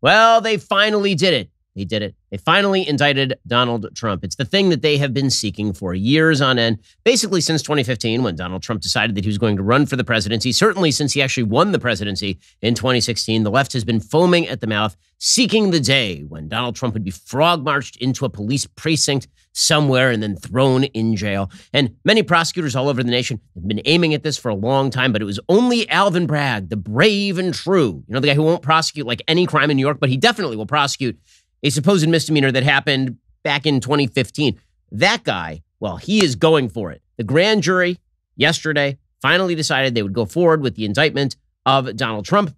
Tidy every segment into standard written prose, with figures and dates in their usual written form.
Well, they finally did it. They did it. They finally indicted Donald Trump. It's the thing that they have been seeking for years on end, basically since 2015, when Donald Trump decided that he was going to run for the presidency. Certainly since he actually won the presidency in 2016, the left has been foaming at the mouth, seeking the day when Donald Trump would be frog-marched into a police precinct somewhere and then thrown in jail. And many prosecutors all over the nation have been aiming at this for a long time, but it was only Alvin Bragg, the brave and true, the guy who won't prosecute like any crime in New York, but he definitely will prosecute a supposed misdemeanor that happened back in 2015. That guy, well, he is going for it. The grand jury yesterday finally decided they would go forward with the indictment of Donald Trump.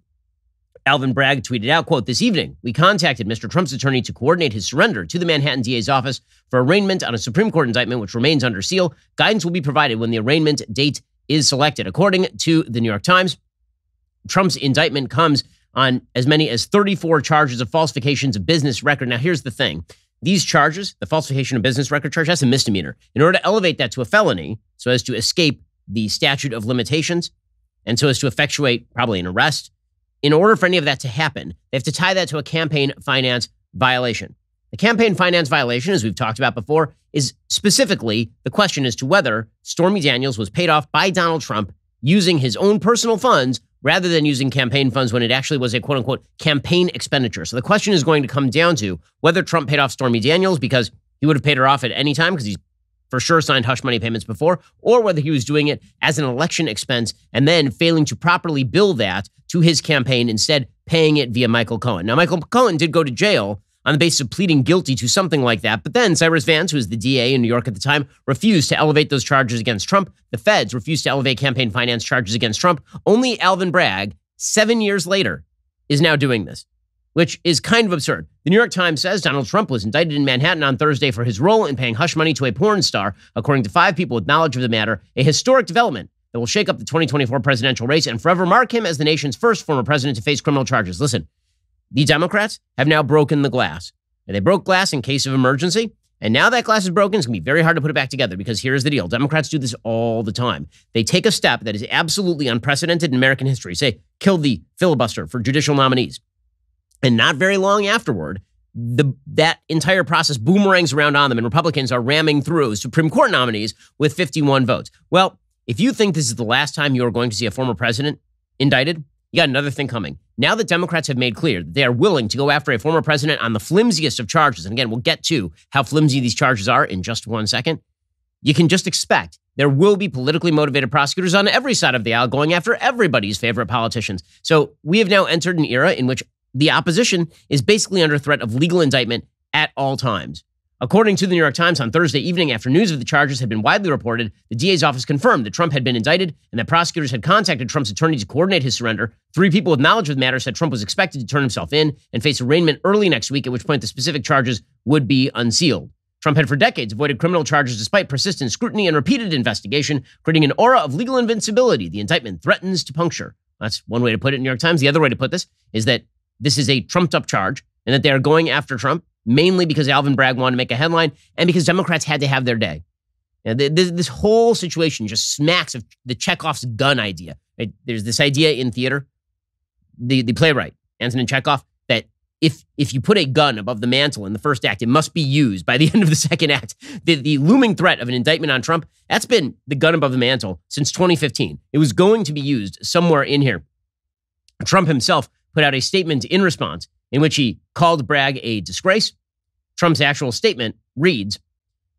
Alvin Bragg tweeted out, quote, "This evening, we contacted Mr. Trump's attorney to coordinate his surrender to the Manhattan DA's office for arraignment on a Supreme Court indictment, which remains under seal. Guidance will be provided when the arraignment date is selected." According to the New York Times, Trump's indictment comes on as many as 34 charges of falsifications of business record. Now, here's the thing. These charges, the falsification of business record charge, that's a misdemeanor. In order to elevate that to a felony, so as to escape the statute of limitations, and so as to effectuate probably an arrest, in order for any of that to happen, they have to tie that to a campaign finance violation. The campaign finance violation, as we've talked about before, is specifically the question as to whether Stormy Daniels was paid off by Donald Trump using his own personal funds rather than using campaign funds when it actually was a quote-unquote campaign expenditure. So the question is going to come down to whether Trump paid off Stormy Daniels because he would have paid her off at any time because he's for sure signed hush money payments before, or whether he was doing it as an election expense and then failing to properly bill that to his campaign, instead paying it via Michael Cohen. Now, Michael Cohen did go to jail on the basis of pleading guilty to something like that. But then Cyrus Vance, who was the DA in New York at the time, refused to elevate those charges against Trump. The feds refused to elevate campaign finance charges against Trump. Only Alvin Bragg, 7 years later, is now doing this, which is kind of absurd. The New York Times says Donald Trump was indicted in Manhattan on Thursday for his role in paying hush money to a porn star, according to 5 people with knowledge of the matter, a historic development that will shake up the 2024 presidential race and forever mark him as the nation's first former president to face criminal charges. Listen, the Democrats have now broken the glass. And they broke glass in case of emergency. And now that glass is broken, it's going to be very hard to put it back together because here's the deal. Democrats do this all the time. They take a step that is absolutely unprecedented in American history. Say, kill the filibuster for judicial nominees. And not very long afterward, that entire process boomerangs around on them and Republicans are ramming through Supreme Court nominees with 51 votes. Well, if you think this is the last time you're going to see a former president indicted, you got another thing coming. Now that Democrats have made clear that they are willing to go after a former president on the flimsiest of charges, and again, we'll get to how flimsy these charges are in just 1 second, you can just expect there will be politically motivated prosecutors on every side of the aisle going after everybody's favorite politicians. So we have now entered an era in which the opposition is basically under threat of legal indictment at all times. According to the New York Times, on Thursday evening, after news of the charges had been widely reported, the DA's office confirmed that Trump had been indicted and that prosecutors had contacted Trump's attorney to coordinate his surrender. 3 people with knowledge of the matter said Trump was expected to turn himself in and face arraignment early next week, at which point the specific charges would be unsealed. Trump had for decades avoided criminal charges despite persistent scrutiny and repeated investigation, creating an aura of legal invincibility the indictment threatens to puncture. That's one way to put it in New York Times. The other way to put this is that this is a trumped-up charge and that they are going after Trump mainly because Alvin Bragg wanted to make a headline and because Democrats had to have their day. This whole situation just smacks of the Chekhov's gun idea. Right? There's this idea in theater, the playwright, Antonin Chekhov, that if you put a gun above the mantle in the first act, it must be used by the end of the second act. The looming threat of an indictment on Trump, that's been the gun above the mantle since 2015. It was going to be used somewhere in here. Trump himself put out a statement in response in which he called Bragg a disgrace. Trump's actual statement reads,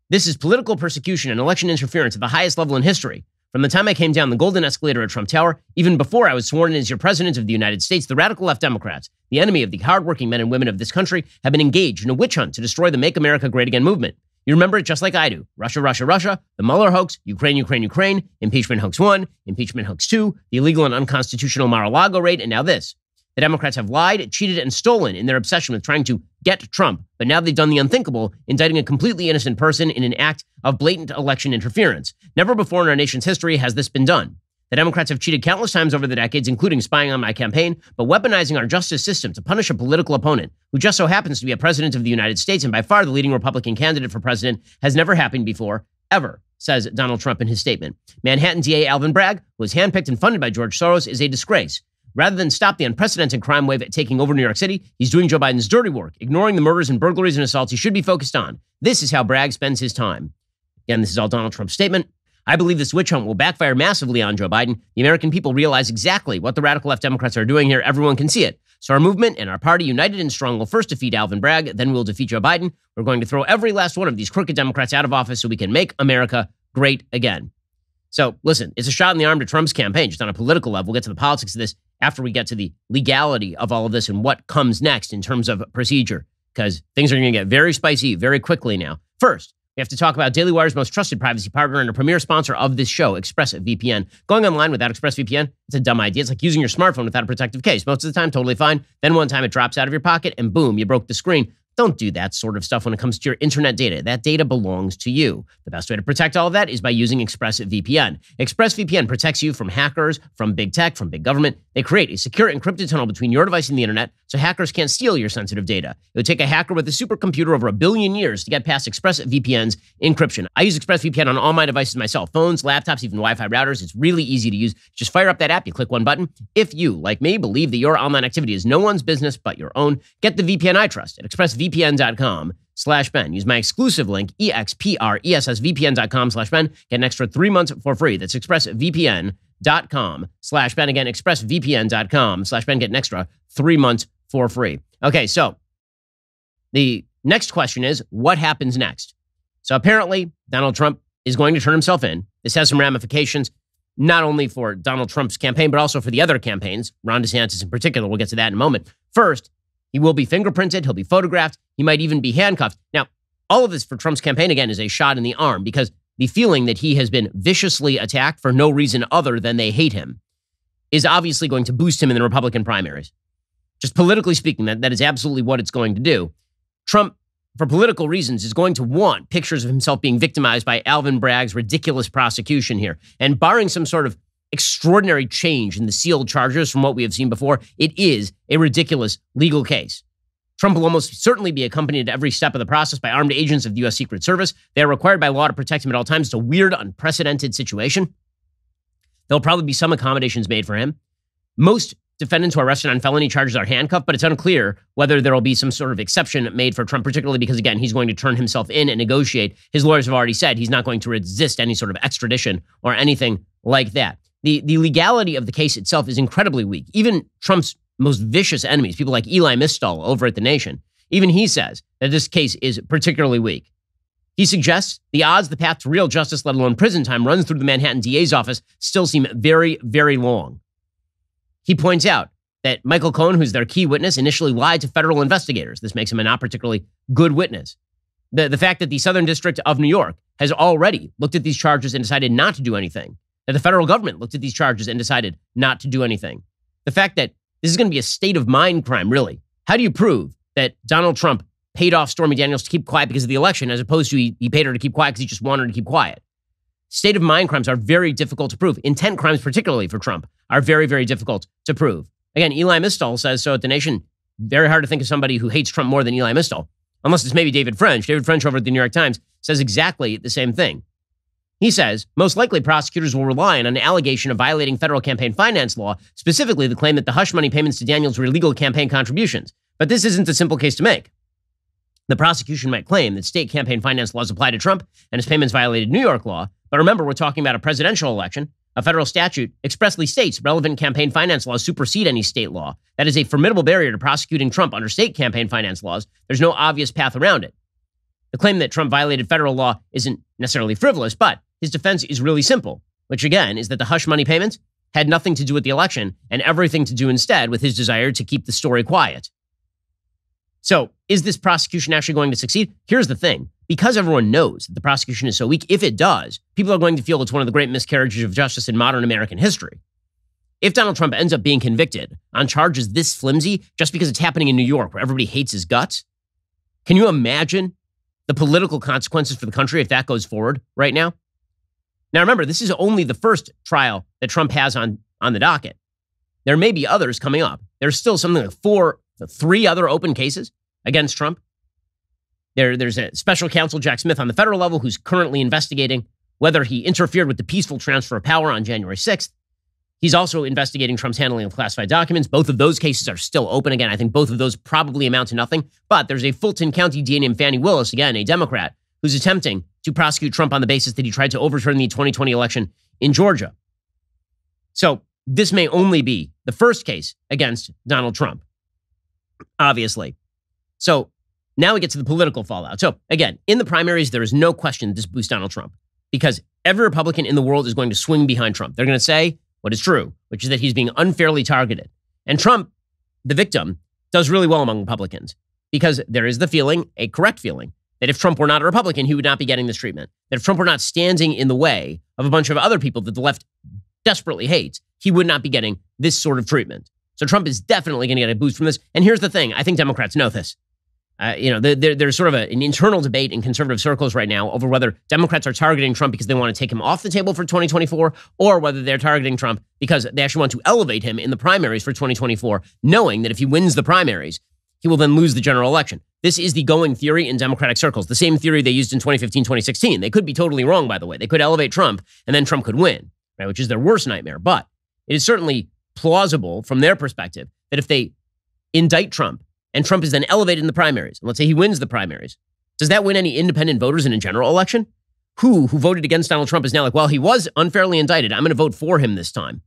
"This is political persecution and election interference at the highest level in history. From the time I came down the golden escalator at Trump Tower, even before I was sworn in as your president of the United States, the radical left Democrats, the enemy of the hardworking men and women of this country, have been engaged in a witch hunt to destroy the Make America Great Again movement. You remember it just like I do. Russia, Russia, Russia, the Mueller hoax, Ukraine, Ukraine, Ukraine, impeachment hoax 1, impeachment hoax 2, the illegal and unconstitutional Mar-a-Lago raid, and now this. The Democrats have lied, cheated, and stolen in their obsession with trying to get Trump. But now they've done the unthinkable, indicting a completely innocent person in an act of blatant election interference. Never before in our nation's history has this been done. The Democrats have cheated countless times over the decades, including spying on my campaign, but weaponizing our justice system to punish a political opponent who just so happens to be a president of the United States and by far the leading Republican candidate for president has never happened before, ever, says Donald Trump in his statement. Manhattan DA Alvin Bragg, who was handpicked and funded by George Soros, is a disgrace. Rather than stop the unprecedented crime wave taking over New York City, he's doing Joe Biden's dirty work, ignoring the murders and burglaries and assaults he should be focused on. This is how Bragg spends his time. Again, this is all Donald Trump's statement. I believe this witch hunt will backfire massively on Joe Biden. The American people realize exactly what the radical left Democrats are doing here. Everyone can see it. So our movement and our party, united and strong, will first defeat Alvin Bragg, then we'll defeat Joe Biden. We're going to throw every last one of these crooked Democrats out of office so we can make America great again. So listen, it's a shot in the arm to Trump's campaign, just on a political level. We'll get to the politics of this after we get to the legality of all of this and what comes next in terms of procedure, because things are going to get very spicy very quickly now. First, we have to talk about Daily Wire's most trusted privacy partner and a premier sponsor of this show, ExpressVPN. Going online without ExpressVPN, it's a dumb idea. It's like using your smartphone without a protective case. Most of the time, totally fine. Then one time it drops out of your pocket and boom, you broke the screen. Don't do that sort of stuff when it comes to your internet data. That data belongs to you. The best way to protect all of that is by using ExpressVPN. ExpressVPN protects you from hackers, from big tech, from big government. They create a secure encrypted tunnel between your device and the internet so hackers can't steal your sensitive data. It would take a hacker with a supercomputer over 1 billion years to get past ExpressVPN's encryption. I use ExpressVPN on all my devices myself, phones, laptops, even Wi-Fi routers. It's really easy to use. Just fire up that app, you click one button. If you, like me, believe that your online activity is no one's business but your own, get the VPN I trust at expressvpn.com/Ben. Use my exclusive link, expressvpn.com/Ben. Get an extra 3 months for free. That's expressvpn.com/Ben. Again, expressvpn.com/Ben. Get an extra 3 months for free. Okay, so the next question is, what happens next? So apparently, Donald Trump is going to turn himself in. This has some ramifications, not only for Donald Trump's campaign, but also for the other campaigns, Ron DeSantis in particular. We'll get to that in a moment. First, he will be fingerprinted. He'll be photographed. He might even be handcuffed. Now, all of this for Trump's campaign, again, is a shot in the arm because the feeling that he has been viciously attacked for no reason other than they hate him is obviously going to boost him in the Republican primaries. Just politically speaking, that is absolutely what it's going to do. Trump, for political reasons, is going to want pictures of himself being victimized by Alvin Bragg's ridiculous prosecution here. And barring some sort of extraordinary change in the sealed charges from what we have seen before, it is a ridiculous legal case. Trump will almost certainly be accompanied at every step of the process by armed agents of the U.S. Secret Service. They are required by law to protect him at all times. It's a weird, unprecedented situation. There'll probably be some accommodations made for him. Most defendants who are arrested on felony charges are handcuffed, but it's unclear whether there will be some sort of exception made for Trump, particularly because, again, he's going to turn himself in and negotiate. His lawyers have already said he's not going to resist any sort of extradition or anything like that. The legality of the case itself is incredibly weak. Even Trump's most vicious enemies, people like Eli Mistal over at The Nation, even he says that this case is particularly weak. He suggests the odds the path to real justice, let alone prison time, runs through the Manhattan DA's office still seem very, very long. He points out that Michael Cohen, who's their key witness, initially lied to federal investigators. This makes him a not particularly good witness. The fact that the Southern District of New York has already looked at these charges and decided not to do anything. That the federal government looked at these charges and decided not to do anything. The fact that this is going to be a state of mind crime, really. How do you prove that Donald Trump paid off Stormy Daniels to keep quiet because of the election, as opposed to he paid her to keep quiet because he just wanted her to keep quiet? State of mind crimes are very difficult to prove. Intent crimes, particularly for Trump, are very, very difficult to prove. Again, Eli Mistal says so at The Nation. Very hard to think of somebody who hates Trump more than Eli Mistal, unless it's maybe David French. David French over at the New York Times says exactly the same thing. He says, most likely prosecutors will rely on an allegation of violating federal campaign finance law, specifically the claim that the hush money payments to Daniels were illegal campaign contributions. But this isn't a simple case to make. The prosecution might claim that state campaign finance laws apply to Trump and his payments violated New York law. But remember, we're talking about a presidential election. A federal statute expressly states relevant campaign finance laws supersede any state law. That is a formidable barrier to prosecuting Trump under state campaign finance laws. There's no obvious path around it. The claim that Trump violated federal law isn't necessarily frivolous, but his defense is really simple, which again is that the hush money payments had nothing to do with the election and everything to do instead with his desire to keep the story quiet. So is this prosecution actually going to succeed? Here's the thing. Because everyone knows that the prosecution is so weak, if it does, people are going to feel it's one of the great miscarriages of justice in modern American history. If Donald Trump ends up being convicted on charges this flimsy just because it's happening in New York where everybody hates his guts, can you imagine the political consequences for the country if that goes forward right now? Now, remember, this is only the first trial that Trump has on the docket. There may be others coming up. There's still something like 3 other open cases against Trump. There's a special counsel, Jack Smith, on the federal level, who's currently investigating whether he interfered with the peaceful transfer of power on January 6th. He's also investigating Trump's handling of classified documents. Both of those cases are still open. Again, I think both of those probably amount to nothing. But there's a Fulton County DA named Fani Willis, again, a Democrat, who's attempting to prosecute Trump on the basis that he tried to overturn the 2020 election in Georgia. So this may only be the first case against Donald Trump, obviously. So now we get to the political fallout. So again, in the primaries, there is no question this boosts Donald Trump because every Republican in the world is going to swing behind Trump. They're going to say what is true, which is that he's being unfairly targeted. And Trump, the victim, does really well among Republicans because there is the feeling, a correct feeling, that if Trump were not a Republican, he would not be getting this treatment. That if Trump were not standing in the way of a bunch of other people that the left desperately hates, he would not be getting this sort of treatment. So Trump is definitely going to get a boost from this. And here's the thing. I think Democrats know this. There's sort of an internal debate in conservative circles right now over whether Democrats are targeting Trump because they want to take him off the table for 2024 or whether they're targeting Trump because they actually want to elevate him in the primaries for 2024, knowing that if he wins the primaries, he will then lose the general election. This is the going theory in Democratic circles, the same theory they used in 2015, 2016. They could be totally wrong, by the way. They could elevate Trump and then Trump could win, right, which is their worst nightmare. But it is certainly plausible from their perspective that if they indict Trump and Trump is then elevated in the primaries, and let's say he wins the primaries, does that win any independent voters in a general election? Who voted against Donald Trump is now like, well, he was unfairly indicted. I'm going to vote for him this time.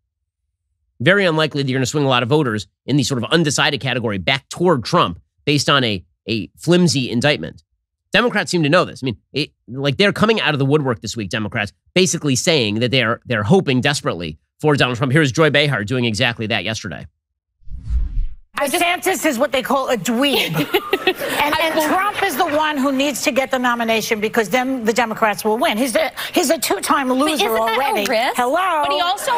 Very unlikely that you're going to swing a lot of voters in the sort of undecided category back toward Trump based on a flimsy indictment. Democrats seem to know this. I mean, they're coming out of the woodwork this week, Democrats, basically saying that they're hoping desperately for Donald Trump. Here's Joy Behar doing exactly that yesterday. DeSantis is what they call a dweeb. and Trump is the one who needs to get the nomination because then the Democrats will win. He's a two-time loser already. Hello? But he also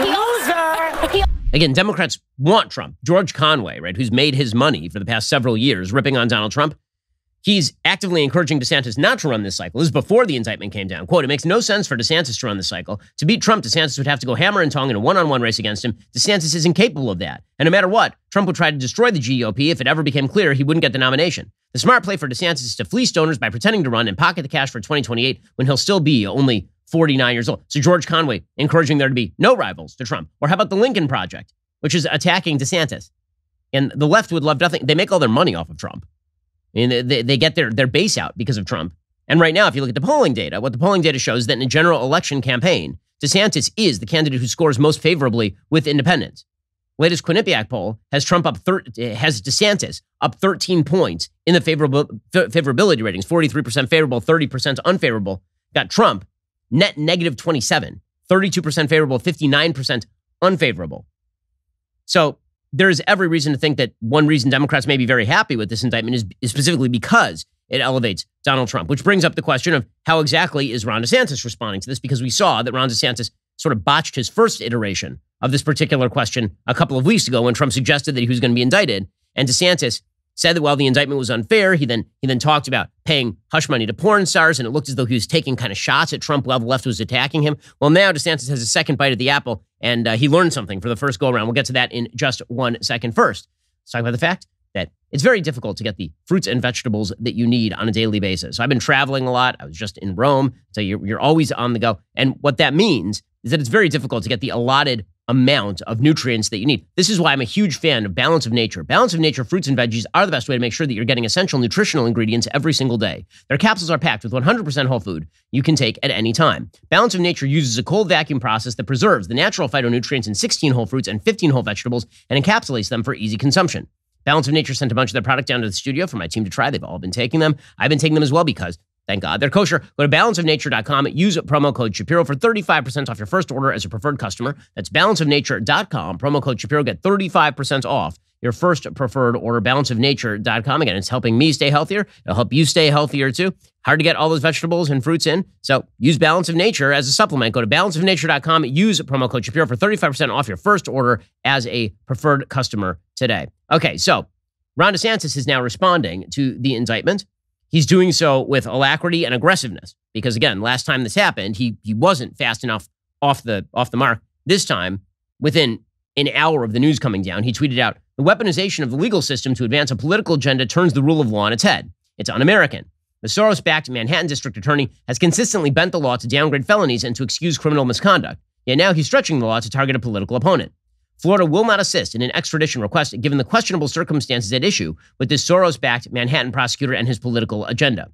loser. Again, Democrats want Trump. George Conway, right, who's made his money for the past several years ripping on Donald Trump, he's actively encouraging DeSantis not to run this cycle. This is before the indictment came down. Quote, it makes no sense for DeSantis to run this cycle. To beat Trump, DeSantis would have to go hammer and tong in a one-on-one race against him. DeSantis is incapable of that. And no matter what, Trump would try to destroy the GOP if it ever became clear he wouldn't get the nomination. The smart play for DeSantis is to fleece donors by pretending to run and pocket the cash for 2028 when he'll still be only 49 years old. So George Conway encouraging there to be no rivals to Trump. Or how about the Lincoln Project, which is attacking DeSantis? And the left would love nothing. They make all their money off of Trump. I mean, they get their base out because of Trump. And right now, if you look at the polling data, what the polling data shows is that in a general election campaign, DeSantis is the candidate who scores most favorably with independents. Latest Quinnipiac poll has has DeSantis up 13 points in the favorability ratings, 43% favorable, 30% unfavorable. Got Trump net negative 27, 32% favorable, 59% unfavorable. So there's every reason to think that one reason Democrats may be very happy with this indictment is specifically because it elevates Donald Trump, which brings up the question of how exactly is Ron DeSantis responding to this? Because we saw that Ron DeSantis sort of botched his first iteration of this particular question a couple of weeks ago when Trump suggested that he was going to be indicted. And DeSantis said that while the indictment was unfair, he then talked about paying hush money to porn stars, and it looked as though he was taking kind of shots at Trump while the left was attacking him. Well, now DeSantis has a second bite at the apple, and he learned something for the first go-around. We'll get to that in just 1 second. First, let's talk about the fact that it's very difficult to get the fruits and vegetables that you need on a daily basis. So I've been traveling a lot. I was just in Rome, so you're always on the go. And what that means is that it's very difficult to get the allotted amount of nutrients that you need. This is why I'm a huge fan of Balance of Nature. Balance of Nature fruits and veggies are the best way to make sure that you're getting essential nutritional ingredients every single day. Their capsules are packed with 100% whole food you can take at any time. Balance of Nature uses a cold vacuum process that preserves the natural phytonutrients in 16 whole fruits and 15 whole vegetables and encapsulates them for easy consumption. Balance of Nature sent a bunch of their product down to the studio for my team to try. They've all been taking them. I've been taking them as well because thank God they're kosher. Go to balanceofnature.com. Use promo code Shapiro for 35% off your first order as a preferred customer. That's balanceofnature.com. Promo code Shapiro. Get 35% off your first preferred order. Balanceofnature.com. Again, it's helping me stay healthier. It'll help you stay healthier too. Hard to get all those vegetables and fruits in. So use Balance of Nature as a supplement. Go to balanceofnature.com. Use promo code Shapiro for 35% off your first order as a preferred customer today. Okay, so Ron DeSantis is now responding to the indictment. He's doing so with alacrity and aggressiveness because, again, last time this happened, he wasn't fast enough off the mark. This time, within an hour of the news coming down, he tweeted out, the weaponization of the legal system to advance a political agenda turns the rule of law on its head. It's un-American. The Soros-backed Manhattan district attorney has consistently bent the law to downgrade felonies and to excuse criminal misconduct. Yet now he's stretching the law to target a political opponent. Florida will not assist in an extradition request given the questionable circumstances at issue with this Soros-backed Manhattan prosecutor and his political agenda.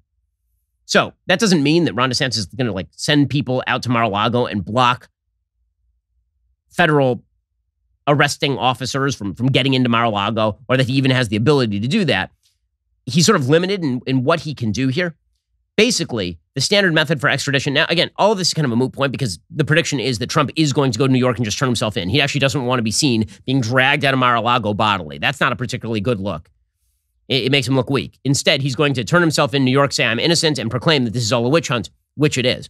So that doesn't mean that Ron DeSantis is going to send people out to Mar-a-Lago and block federal arresting officers from getting into Mar-a-Lago, or that he even has the ability to do that. He's sort of limited in what he can do here. Basically, the standard method for extradition. Now, again, all of this is kind of a moot point because the prediction is that Trump is going to go to New York and just turn himself in. He actually doesn't want to be seen being dragged out of Mar-a-Lago bodily. That's not a particularly good look. It makes him look weak. Instead, he's going to turn himself in New York, say, I'm innocent, and proclaim that this is all a witch hunt, which it is.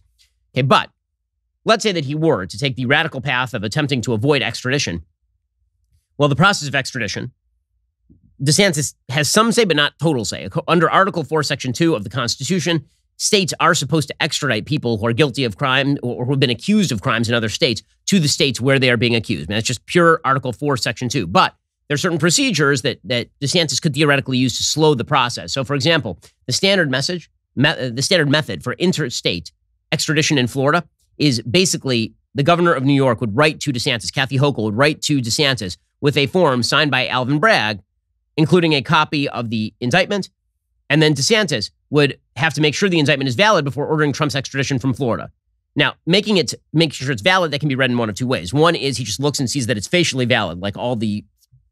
Okay, but let's say that he were to take the radical path of attempting to avoid extradition. Well, the process of extradition, DeSantis has some say, but not total say. Under Article 4, Section 2 of the Constitution, states are supposed to extradite people who are guilty of crime or who have been accused of crimes in other states to the states where they are being accused. I mean, that's just pure Article 4, Section 2. But there are certain procedures that DeSantis could theoretically use to slow the process. So, for example, the standard method for interstate extradition in Florida is basically the governor of New York would write to DeSantis, Kathy Hochul would write to DeSantis with a form signed by Alvin Bragg, including a copy of the indictment. And then DeSantis would have to make sure the indictment is valid before ordering Trump's extradition from Florida. Now, making sure it's valid, that can be read in one of two ways. One is he just looks and sees that it's facially valid, like all the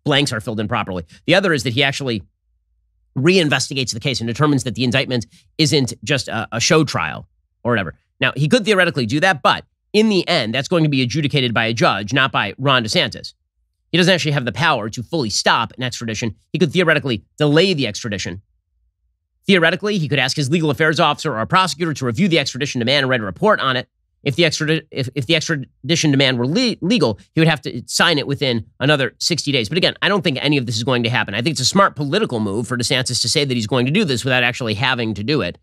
blanks are filled in properly. The other is that he actually reinvestigates the case and determines that the indictment isn't just a show trial or whatever. Now, he could theoretically do that, but in the end, that's going to be adjudicated by a judge, not by Ron DeSantis. He doesn't actually have the power to fully stop an extradition. He could theoretically delay the extradition. Theoretically, he could ask his legal affairs officer or a prosecutor to review the extradition demand and write a report on it. If the extradition demand were legal, he would have to sign it within another 60 days. But again, I don't think any of this is going to happen. I think it's a smart political move for DeSantis to say that he's going to do this without actually having to do it.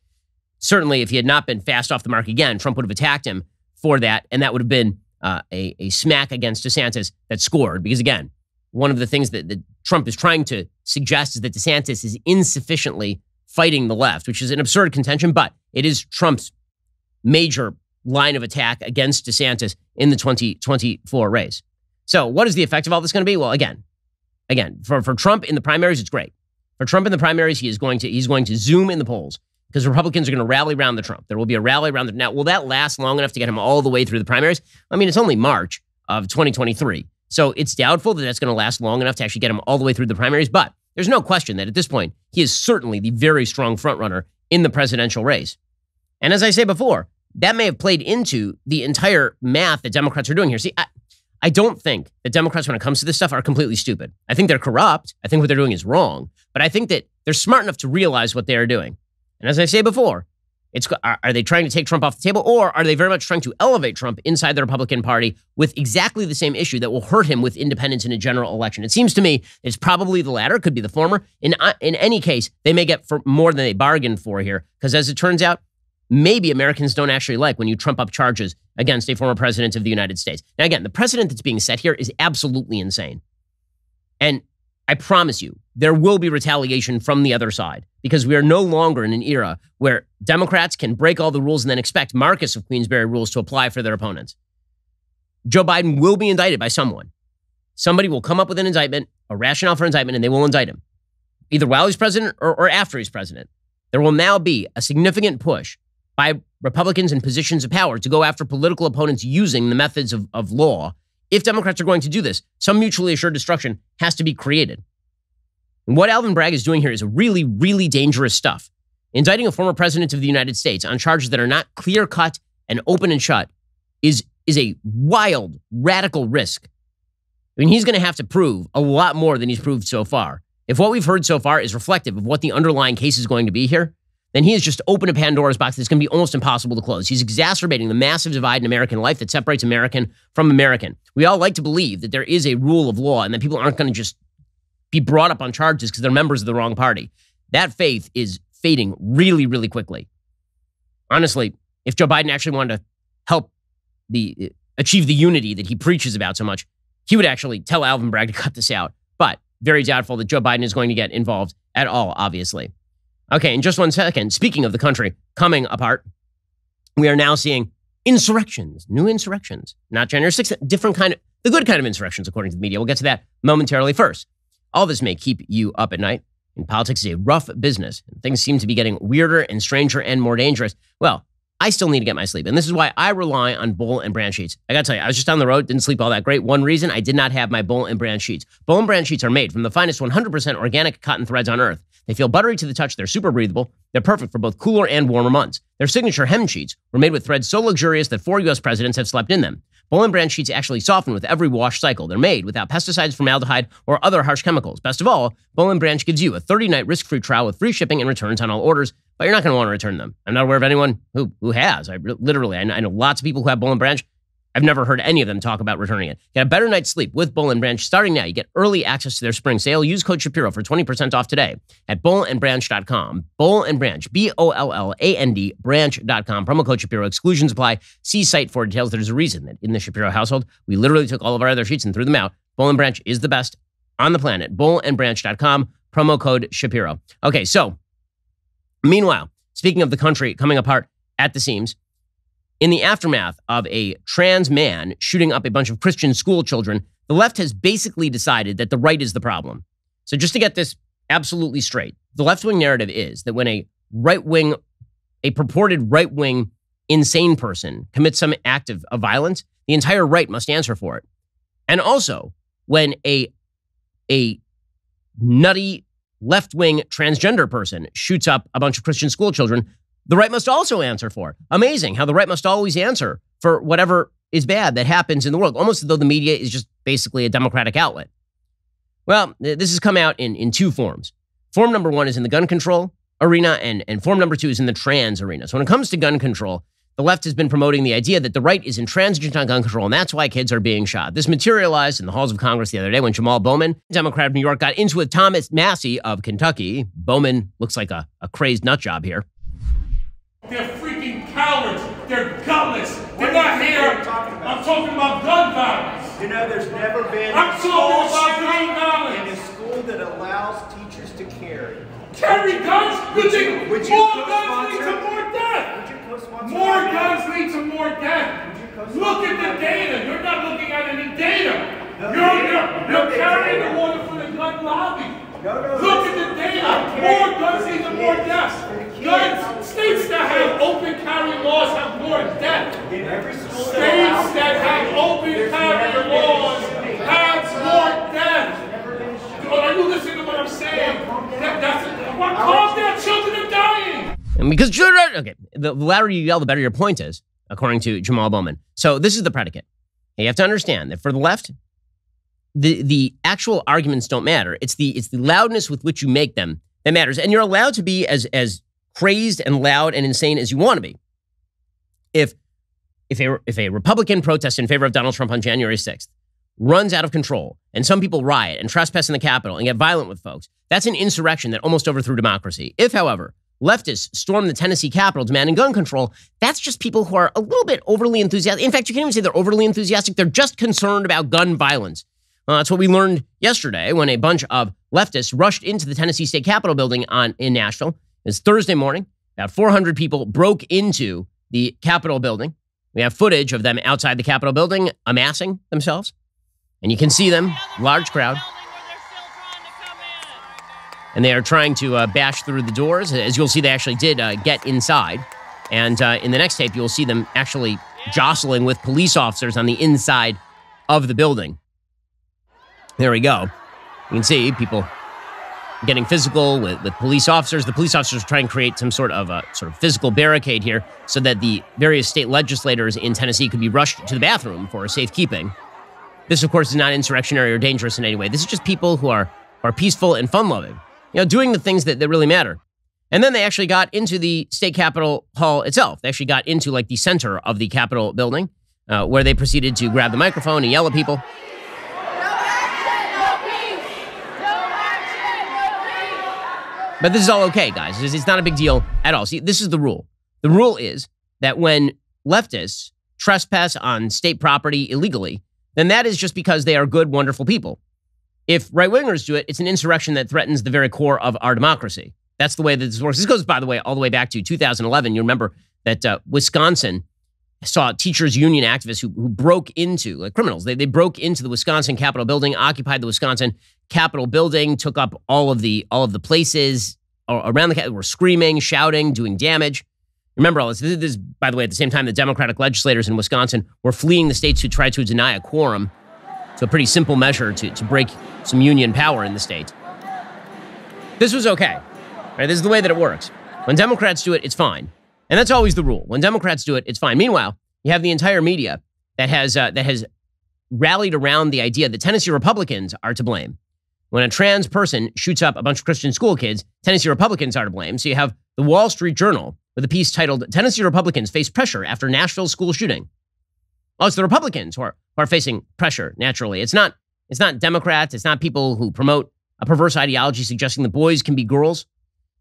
Certainly, if he had not been fast off the mark again, Trump would have attacked him for that, and that would have been a smack against DeSantis that scored. Because again, one of the things that Trump is trying to suggest is that DeSantis is insufficiently fighting the left, which is an absurd contention, but it is Trump's major line of attack against DeSantis in the 2024 race. So what is the effect of all this going to be? Well, again, for Trump in the primaries, it's great. For Trump in the primaries, he's going to zoom in the polls because Republicans are going to rally around the Trump. There will be a rally around the. Now, will that last long enough to get him all the way through the primaries? I mean, it's only March of 2023. So it's doubtful that that's going to last long enough to actually get him all the way through the primaries. But there's no question that at this point, he is certainly the very strong frontrunner in the presidential race. And as I say before, that may have played into the entire math that Democrats are doing here. See, I don't think that Democrats, when it comes to this stuff, are completely stupid. I think they're corrupt. I think what they're doing is wrong. But I think that they're smart enough to realize what they are doing. And as I say before, are they trying to take Trump off the table, or are they very much trying to elevate Trump inside the Republican Party with exactly the same issue that will hurt him with independents in a general election? It seems to me it's probably the latter, could be the former. In any case, they may get for more than they bargained for here, because as it turns out, maybe Americans don't actually like when you trump up charges against a former president of the United States. Now, again, the precedent that's being set here is absolutely insane. And I promise you, there will be retaliation from the other side, because we are no longer in an era where Democrats can break all the rules and then expect Marcus of Queensberry rules to apply for their opponents. Joe Biden will be indicted by someone. Somebody will come up with an indictment, a rationale for indictment, and they will indict him, either while he's president or after he's president. There will now be a significant push by Republicans in positions of power to go after political opponents using the methods of law. If Democrats are going to do this, some mutually assured destruction has to be created. And what Alvin Bragg is doing here is really, really dangerous stuff. Indicting a former president of the United States on charges that are not clear-cut and open and shut is a wild, radical risk. I mean, he's going to have to prove a lot more than he's proved so far. If what we've heard so far is reflective of what the underlying case is going to be here, then he has just opened a Pandora's box that's going to be almost impossible to close. He's exacerbating the massive divide in American life that separates American from American. We all like to believe that there is a rule of law and that people aren't going to just be brought up on charges because they're members of the wrong party. That faith is fading really, really quickly. Honestly, if Joe Biden actually wanted to help achieve the unity that he preaches about so much, he would actually tell Alvin Bragg to cut this out. But very doubtful that Joe Biden is going to get involved at all, obviously. Okay, in just 1 second, speaking of the country coming apart, we are now seeing insurrections, new insurrections, not January 6th, the good kind of insurrections, according to the media. We'll get to that momentarily. First, all this may keep you up at night, and politics is a rough business. Things seem to be getting weirder and stranger and more dangerous. Well, I still need to get my sleep, and this is why I rely on Boll and Branch sheets. I got to tell you, I was just on the road, didn't sleep all that great. One reason, I did not have my Boll and Branch sheets. Boll and Branch sheets are made from the finest 100% organic cotton threads on earth. They feel buttery to the touch. They're super breathable. They're perfect for both cooler and warmer months. Their signature hem sheets were made with threads so luxurious that 4 U.S. presidents have slept in them. Boll and Branch sheets actually soften with every wash cycle. They're made without pesticides, formaldehyde, or other harsh chemicals. Best of all, Boll and Branch gives you a 30-night risk-free trial with free shipping and returns on all orders, but you're not going to want to return them. I'm not aware of anyone who has. I know lots of people who have Boll and Branch. I've never heard any of them talk about returning it. Get a better night's sleep with Boll and Branch starting now. You get early access to their spring sale. Use code Shapiro for 20% off today at bollandbranch.com. Boll and Branch, BOLLAND, branch.com. Promo code Shapiro. Exclusions apply. See site for details. There's a reason that in the Shapiro household, we literally took all of our other sheets and threw them out. Boll and Branch is the best on the planet. Bollandbranch.com. Promo code Shapiro. Okay, so meanwhile, speaking of the country coming apart at the seams, in the aftermath of a trans man shooting up a bunch of Christian school children, the left has basically decided that the right is the problem. So just to get this absolutely straight, the left-wing narrative is that when a purported right-wing insane person commits some act of violence, the entire right must answer for it. And also, when a nutty left-wing transgender person shoots up a bunch of Christian school children, the right must also answer for it. Amazing how the right must always answer for whatever is bad that happens in the world, almost as though the media is just basically a democratic outlet. Well, this has come out in two forms. Form number one is in the gun control arena, and form number two is in the trans arena. So when it comes to gun control, the left has been promoting the idea that the right is intransigent on gun control, and that's why kids are being shot. This materialized in the halls of Congress the other day when Jamal Bowman, Democrat of New York, got into it with Thomas Massie of Kentucky. Bowman looks like a crazed nut job here. They're freaking cowards. They're gutless. They're not here. I'm talking about gun violence. You know, there's never been I'm talking about gun violence. in a school that allows teachers to carry. Carry guns? You think would you more guns lead to more death? More guns lead to more death. Look at the data. You're not looking at any data. You're carrying the water for the gun lobby. Look at the data. More guns lead to more deaths. States that have open carry laws have more death. States that have open carry laws have more death. Are you listening to what I'm saying? Calm down. Children are dying. And because children, okay, the louder you yell, the better your point is, according to Jamal Bowman. So this is the predicate. You have to understand that for the left, the actual arguments don't matter. It's the loudness with which you make them that matters. And you're allowed to be as crazed and loud and insane as you want to be. If a Republican protest in favor of Donald Trump on January 6th runs out of control and some people riot and trespass in the Capitol and get violent with folks, that's an insurrection that almost overthrew democracy. If, however, leftists storm the Tennessee Capitol demanding gun control, that's just people who are a little bit overly enthusiastic. In fact, you can't even say they're overly enthusiastic. They're just concerned about gun violence. That's what we learned yesterday when a bunch of leftists rushed into the Tennessee State Capitol building in Nashville. It's Thursday morning. About 400 people broke into the Capitol building. We have footage of them outside the Capitol building amassing themselves. And you can see them, large crowd. And they are trying to bash through the doors. As you'll see, they actually did get inside. And in the next tape, you'll see them actually jostling with police officers on the inside of the building. There we go. You can see people getting physical with police officers. The police officers are trying to create some sort of physical barricade here so that the various state legislators in Tennessee could be rushed to the bathroom for safekeeping. This, of course, is not insurrectionary or dangerous in any way. This is just people who are peaceful and fun-loving, doing the things that really matter. And then they actually got into the state capitol hall itself. They actually got into the center of the Capitol building where they proceeded to grab the microphone and yell at people. But this is all okay, guys. It's not a big deal at all. See, this is the rule. The rule is that when leftists trespass on state property illegally, then that is just because they are good, wonderful people. If right-wingers do it, it's an insurrection that threatens the very core of our democracy. That's the way that this works. This goes, by the way, all the way back to 2011. You remember that Wisconsin saw teachers union activists who broke into, like criminals, they broke into the Wisconsin Capitol building, occupied the Wisconsin Capitol building, took up all of the places around the, were screaming, shouting, doing damage. Remember all this. This is, by the way, at the same time, the Democratic legislators in Wisconsin were fleeing the state to try to deny a quorum. So a pretty simple measure to break some union power in the state. This was okay. Right? This is the way that it works. When Democrats do it, it's fine. And that's always the rule. When Democrats do it, it's fine. Meanwhile, you have the entire media that has rallied around the idea that Tennessee Republicans are to blame. When a trans person shoots up a bunch of Christian school kids, Tennessee Republicans are to blame. So you have the Wall Street Journal with a piece titled, "Tennessee Republicans Face Pressure After Nashville School Shooting." Oh, it's the Republicans who are facing pressure, naturally. It's not Democrats. It's not people who promote a perverse ideology suggesting that boys can be girls.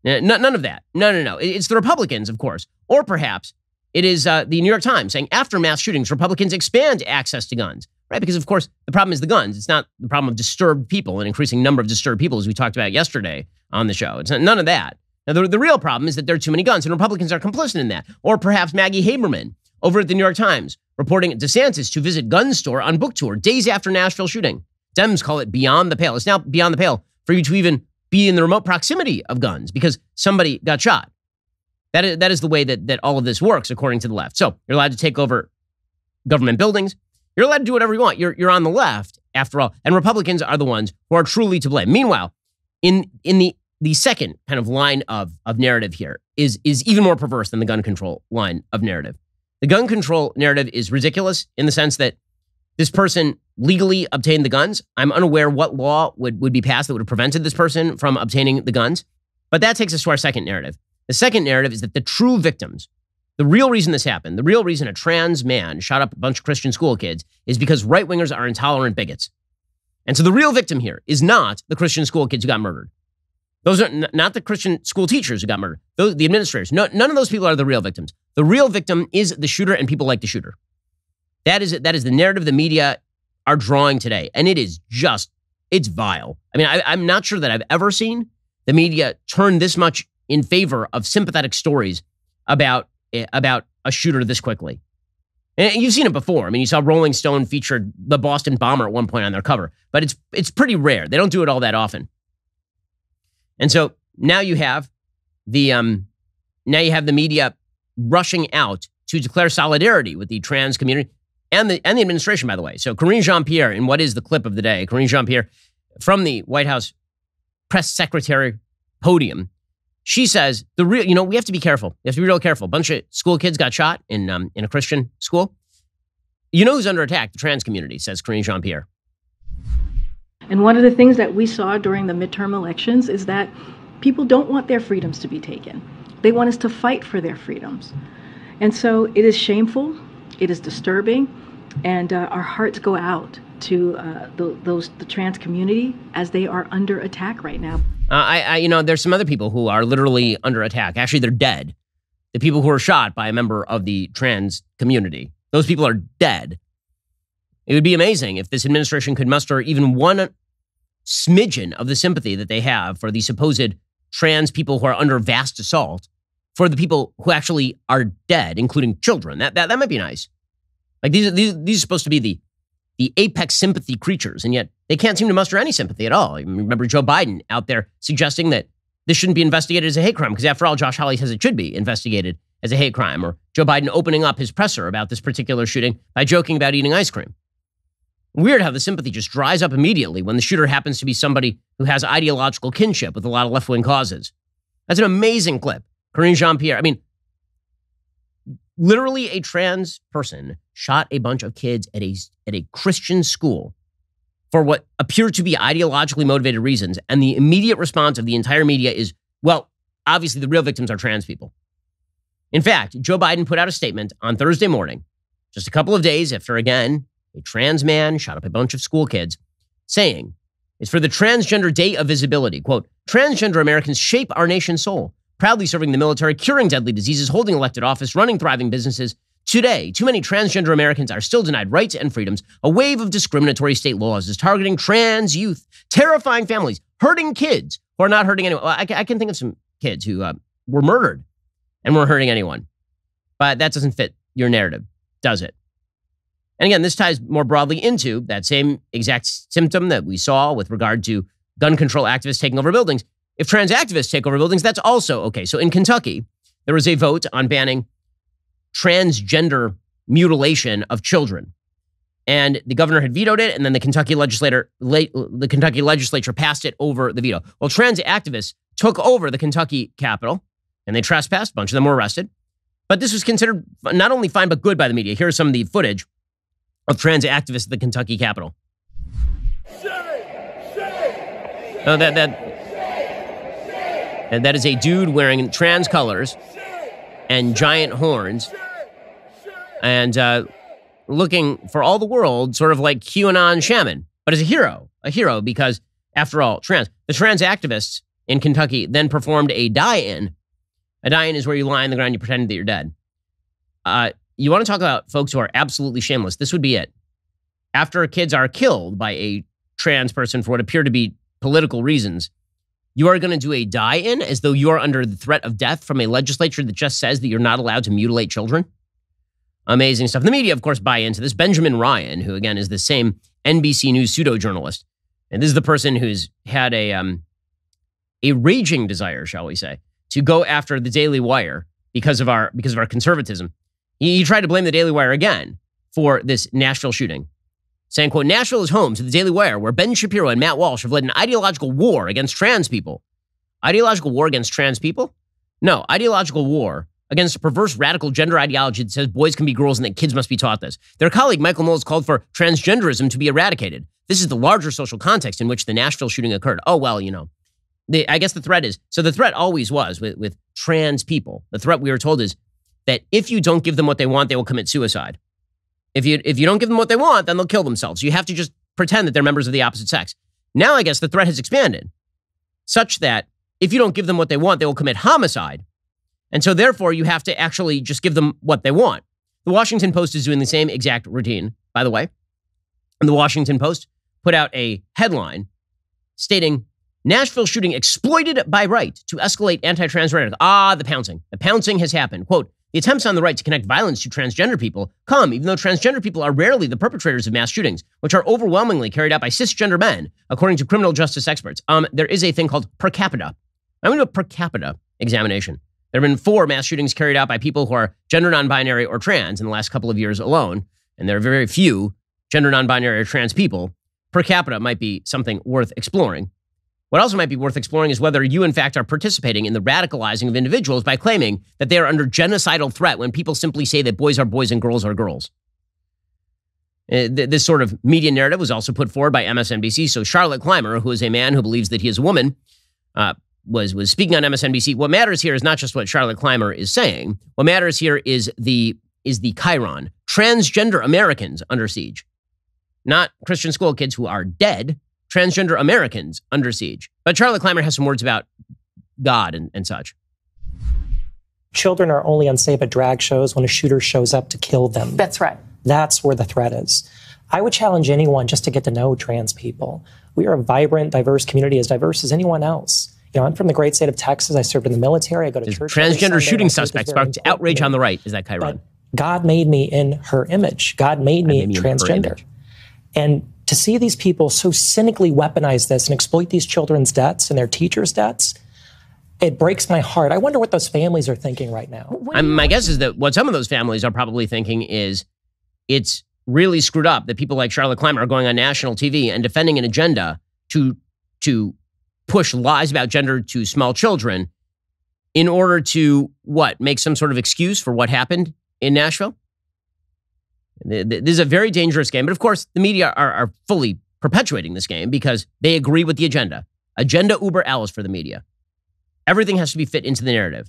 None of that. No. It's the Republicans, of course. Or perhaps it is the New York Times saying, after mass shootings, Republicans expand access to guns. Right? Because, of course, the problem is the guns. It's not the problem of disturbed people, an increasing number of disturbed people, as we talked about yesterday on the show. It's none of that. Now, the real problem is that there are too many guns, and Republicans are complicit in that. Or perhaps Maggie Haberman over at the New York Times reporting DeSantis to visit gun store on book tour days after Nashville shooting. Dems call it beyond the pale. It's now beyond the pale for you to even be in the remote proximity of guns because somebody got shot. That is the way that all of this works, according to the left. So you're allowed to take over government buildings. You're allowed to do whatever you want. You're on the left, after all. And Republicans are the ones who are truly to blame. Meanwhile, in the second kind of line of narrative here is even more perverse than the gun control line of narrative. The gun control narrative is ridiculous in the sense that this person legally obtained the guns. I'm unaware what law would be passed that would have prevented this person from obtaining the guns. But that takes us to our second narrative. The second narrative is that the true victims, the real reason this happened, the real reason a trans man shot up a bunch of Christian school kids is because right-wingers are intolerant bigots. And so the real victim here is not the Christian school kids who got murdered. Those are not the Christian school teachers who got murdered. The administrators. No, none of those people are the real victims. The real victim is the shooter and people like the shooter. That is the narrative the media are drawing today. And it's vile. I mean, I'm not sure that I've ever seen the media turn this much in favor of sympathetic stories about a shooter this quickly. And you've seen it before. I mean, you saw Rolling Stone featured the Boston bomber at one point on their cover, but it's pretty rare. They don't do it all that often. And so now you have the media rushing out to declare solidarity with the trans community and the administration, by the way. So Karine Jean-Pierre, in what is the clip of the day, Karine Jean-Pierre from the White House press secretary podium, she says we have to be careful. We have to be real careful. A bunch of school kids got shot in a Christian school. You know who's under attack? The trans community, says Karine Jean-Pierre. And one of the things that we saw during the midterm elections is that people don't want their freedoms to be taken. They want us to fight for their freedoms. And so it is shameful, it is disturbing, and our hearts go out to the trans community as they are under attack right now. There's some other people who are literally under attack. Actually, they're dead. The people who were shot by a member of the trans community, those people are dead. It would be amazing if this administration could muster even one smidgen of the sympathy that they have for the supposed trans people who are under vast assault, for the people who actually are dead, including children. That might be nice. Like these are supposed to be the apex sympathy creatures, and yet they can't seem to muster any sympathy at all. Remember Joe Biden out there suggesting that this shouldn't be investigated as a hate crime, because after all, Josh Hawley says it should be investigated as a hate crime, or Joe Biden opening up his presser about this particular shooting by joking about eating ice cream. Weird how the sympathy just dries up immediately when the shooter happens to be somebody who has ideological kinship with a lot of left-wing causes. That's an amazing clip. Karine Jean-Pierre, literally a trans person shot a bunch of kids at a Christian school for what appear to be ideologically motivated reasons. And the immediate response of the entire media is, well, obviously the real victims are trans people. In fact, Joe Biden put out a statement on Thursday morning, just a couple of days after, again, a trans man shot up a bunch of school kids, saying, it's for the Transgender Day of Visibility. Quote, transgender Americans shape our nation's soul, proudly serving the military, curing deadly diseases, holding elected office, running thriving businesses. Today, too many transgender Americans are still denied rights and freedoms. A wave of discriminatory state laws is targeting trans youth, terrifying families, hurting kids who are not hurting anyone. Well, I can think of some kids who were murdered and weren't hurting anyone. But that doesn't fit your narrative. does it. And again, this ties more broadly into that same exact symptom that we saw with regard to gun control activists taking over buildings. If trans activists take over buildings, that's also okay. So in Kentucky, there was a vote on banning transgender mutilation of children. And the governor had vetoed it, and then the Kentucky legislature passed it over the veto. Well, trans activists took over the Kentucky Capitol, and they trespassed. A bunch of them were arrested. But this was considered not only fine, but good by the media. Here's some of the footage of trans activists at the Kentucky Capitol. That is a dude wearing trans colors and giant horns and looking for all the world sort of like QAnon shaman, but as a hero because, after all, the trans activists in Kentucky then performed a die-in. A die-in is where you lie on the ground, you pretend that you're dead. You want to talk about folks who are absolutely shameless. This would be it. After kids are killed by a trans person for what appear to be political reasons, you are going to do a die-in as though you are under the threat of death from a legislature that just says that you're not allowed to mutilate children. Amazing stuff. The media, of course, buy into this. Benjamin Ryan, who again is the same NBC News pseudo-journalist, and this is the person who's had a raging desire, shall we say, to go after the Daily Wire because of our conservatism. He tried to blame the Daily Wire again for this Nashville shooting, saying, quote, "Nashville is home to the Daily Wire, where Ben Shapiro and Matt Walsh have led an ideological war against trans people." Ideological war against trans people? No, ideological war against a perverse radical gender ideology that says boys can be girls and that kids must be taught this. Their colleague, Michael Knowles, called for transgenderism to be eradicated. This is the larger social context in which the Nashville shooting occurred. Oh, well, I guess the threat is, so the threat always was with trans people. The threat, we were told, is that if you don't give them what they want, they will commit suicide. If you don't give them what they want, then they'll kill themselves. You have to just pretend that they're members of the opposite sex. Now, I guess the threat has expanded such that if you don't give them what they want, they will commit homicide. And so therefore, you have to actually just give them what they want. The Washington Post is doing the same exact routine, by the way. And the Washington Post put out a headline stating, "Nashville shooting exploited by right to escalate anti-trans rhetoric." The pouncing. The pouncing has happened. Quote, "The attempts on the right to connect violence to transgender people come even though transgender people are rarely the perpetrators of mass shootings, which are overwhelmingly carried out by cisgender men, according to criminal justice experts." There is a thing called per capita. I'm going to do a per capita examination. There have been 4 mass shootings carried out by people who are gender non-binary or trans in the last couple of years alone, and there are very few gender non-binary or trans people. Per capita might be something worth exploring. What also might be worth exploring is whether you, in fact, are participating in the radicalizing of individuals by claiming that they are under genocidal threat when people simply say that boys are boys and girls are girls. This sort of media narrative was also put forward by MSNBC. So Charlotte Clymer, who is a man who believes that he is a woman, was speaking on MSNBC. What matters here is not just what Charlotte Clymer is saying. What matters here is the chyron. Transgender Americans under siege. Not Christian school kids who are dead. Transgender Americans under siege. But Charlotte Clymer has some words about God and such. Children are only unsafe at drag shows when a shooter shows up to kill them. That's right. That's where the threat is. I would challenge anyone just to get to know trans people. We are a vibrant, diverse community, as diverse as anyone else. I'm from the great state of Texas. I served in the military. I go to church. Transgender shooting suspects sparked outrage on the right. Is that chyron? But God made me in her image. God made me transgender. And to see these people so cynically weaponize this and exploit these children's deaths and their teachers' deaths, it breaks my heart. I wonder what those families are thinking right now. My guess is that what some of those families are probably thinking is it's really screwed up that people like Charlotte Clymer are going on national TV and defending an agenda to push lies about gender to small children in order to, make some sort of excuse for what happened in Nashville? This is a very dangerous game. But of course, the media are fully perpetuating this game because they agree with the agenda. Agenda uber alles for the media. Everything has to be fit into the narrative.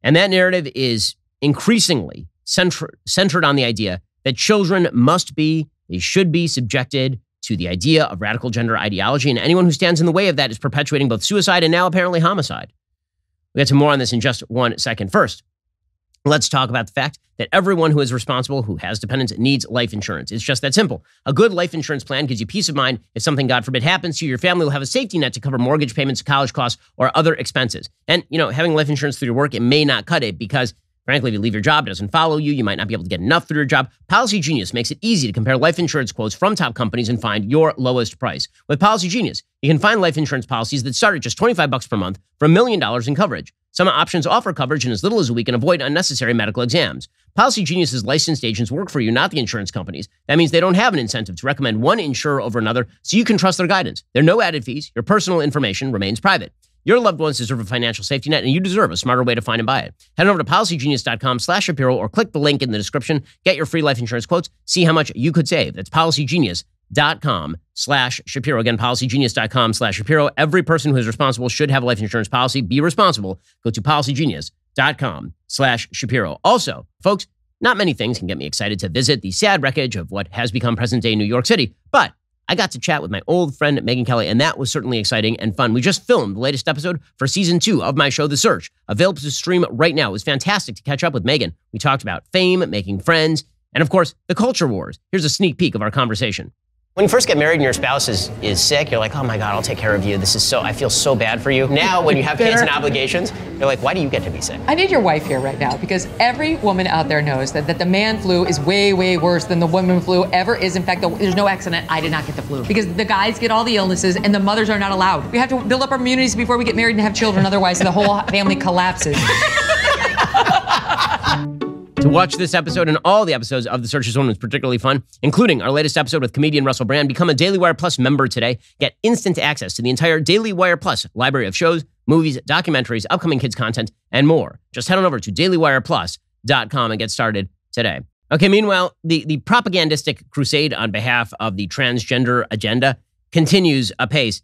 And that narrative is increasingly centered on the idea that children they should be subjected to the idea of radical gender ideology, and anyone who stands in the way of that is perpetuating both suicide and now apparently homicide. We'll get to more on this in just 1 second. First, let's talk about the fact that everyone who is responsible, who has dependents, needs life insurance. It's just that simple. A good life insurance plan gives you peace of mind if something, God forbid, happens to you. Your family will have a safety net to cover mortgage payments, college costs, or other expenses. And, having life insurance through your work, it may not cut it because Frankly, if you leave your job, it doesn't follow you. You might not be able to get enough through your job. Policy Genius makes it easy to compare life insurance quotes from top companies and find your lowest price. With Policy Genius, you can find life insurance policies that start at just $25 per month for $1 million in coverage. Some options offer coverage in as little as a week and avoid unnecessary medical exams. Policy Genius's licensed agents work for you, not the insurance companies. That means they don't have an incentive to recommend one insurer over another, so you can trust their guidance. There are no added fees. Your personal information remains private. Your loved ones deserve a financial safety net, and you deserve a smarter way to find and buy it. Head over to policygenius.com/Shapiro or click the link in the description. Get your free life insurance quotes. See how much you could save. That's policygenius.com/Shapiro. Again, policygenius.com/Shapiro. Every person who is responsible should have a life insurance policy. Be responsible. Go to policygenius.com/Shapiro. Also, folks, not many things can get me excited to visit the sad wreckage of what has become present-day New York City, but I got to chat with my old friend Megyn Kelly, and that was certainly exciting and fun. We just filmed the latest episode for season 2 of my show, The Search, available to stream right now. It was fantastic to catch up with Megyn. We talked about fame, making friends, and of course, the culture wars. Here's a sneak peek of our conversation. When you first get married and your spouse is sick, you're like, oh my God, I'll take care of you. I feel so bad for you. Now, when you have kids and obligations, you're like, why do you get to be sick? I need your wife here right now because every woman out there knows that the man flu is way, way worse than the woman flu ever is. In fact, there's no accident. I did not get the flu because the guys get all the illnesses and the mothers are not allowed. We have to build up our immunities before we get married and have children. Otherwise, the whole family collapses. To watch this episode and all the episodes of The Search is One was particularly fun, including our latest episode with comedian Russell Brand. Become a Daily Wire Plus member today. Get instant access to the entire Daily Wire Plus library of shows, movies, documentaries, upcoming kids content, and more. Just head on over to dailywireplus.com and get started today. Okay, meanwhile, the propagandistic crusade on behalf of the transgender agenda continues apace.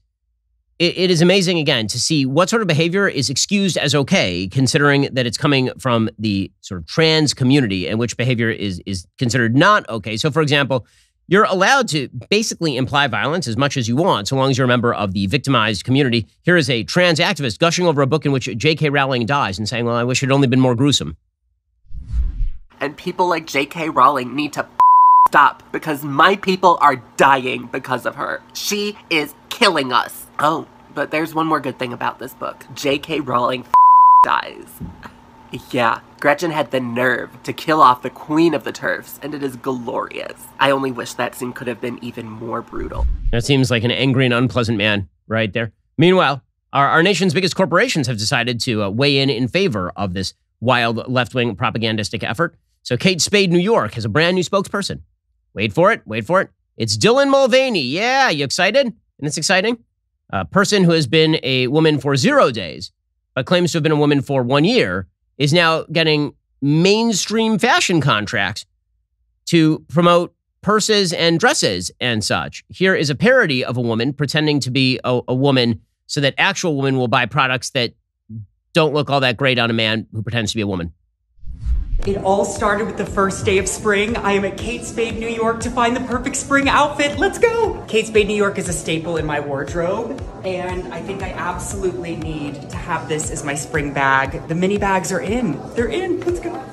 It is amazing, again, to see what sort of behavior is excused as okay, considering that it's coming from the sort of trans community and which behavior is considered not okay. So, for example, you're allowed to basically imply violence as much as you want, so long as you're a member of the victimized community. Here is a trans activist gushing over a book in which J.K. Rowling dies and saying, well, I wish it had only been more gruesome. And people like J.K. Rowling need to stop because my people are dying because of her. She is killing us. Oh, but there's one more good thing about this book. J.K. Rowling dies. Yeah, Gretchen had the nerve to kill off the queen of the TERFs, and it is glorious. I only wish that scene could have been even more brutal. That seems like an angry and unpleasant man right there. Meanwhile, our nation's biggest corporations have decided to weigh in favor of this wild left-wing propagandistic effort. So Kate Spade, New York, has a brand new spokesperson. Wait for it. It's Dylan Mulvaney. Yeah, you excited? And it's exciting. A person who has been a woman for 0 days, but claims to have been a woman for 1 year, is now getting mainstream fashion contracts to promote purses and dresses and such. Here is a parody of a woman pretending to be a woman so that actual women will buy products that don't look all that great on a man who pretends to be a woman. It all started with the first day of spring. I am at Kate Spade, New York to find the perfect spring outfit. Let's go! Kate Spade, New York is a staple in my wardrobe, and I think I absolutely need to have this as my spring bag. The mini bags are in. They're in. Let's go.